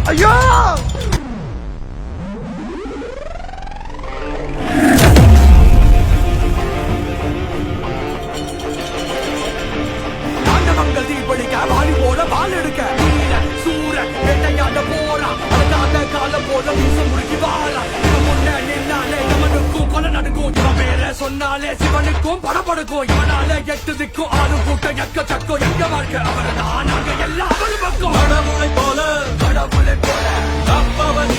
ஐயோ ஆண்டவங்கள் தீபடிக்க வாலி போல வால் எடுக்க சூர வேட்டையாட போறா அதுக்காக கால போல வீச முழுக்கி வாழா இவன் முன்ன நின்னாலே நமனுக்கும் கொலை நடக்கும் இவன் பேர சொன்னாலே சிவனுக்கும் படபடுக்கும் இவனால எட்டுதுக்கும் ஆளும் கூட்டம் எக்க சக்கம் எங்க வாழ்க்கை அவரை நாங்க எல்லாம் அவரு பக்கம் கடவுளை போல அப்பவன்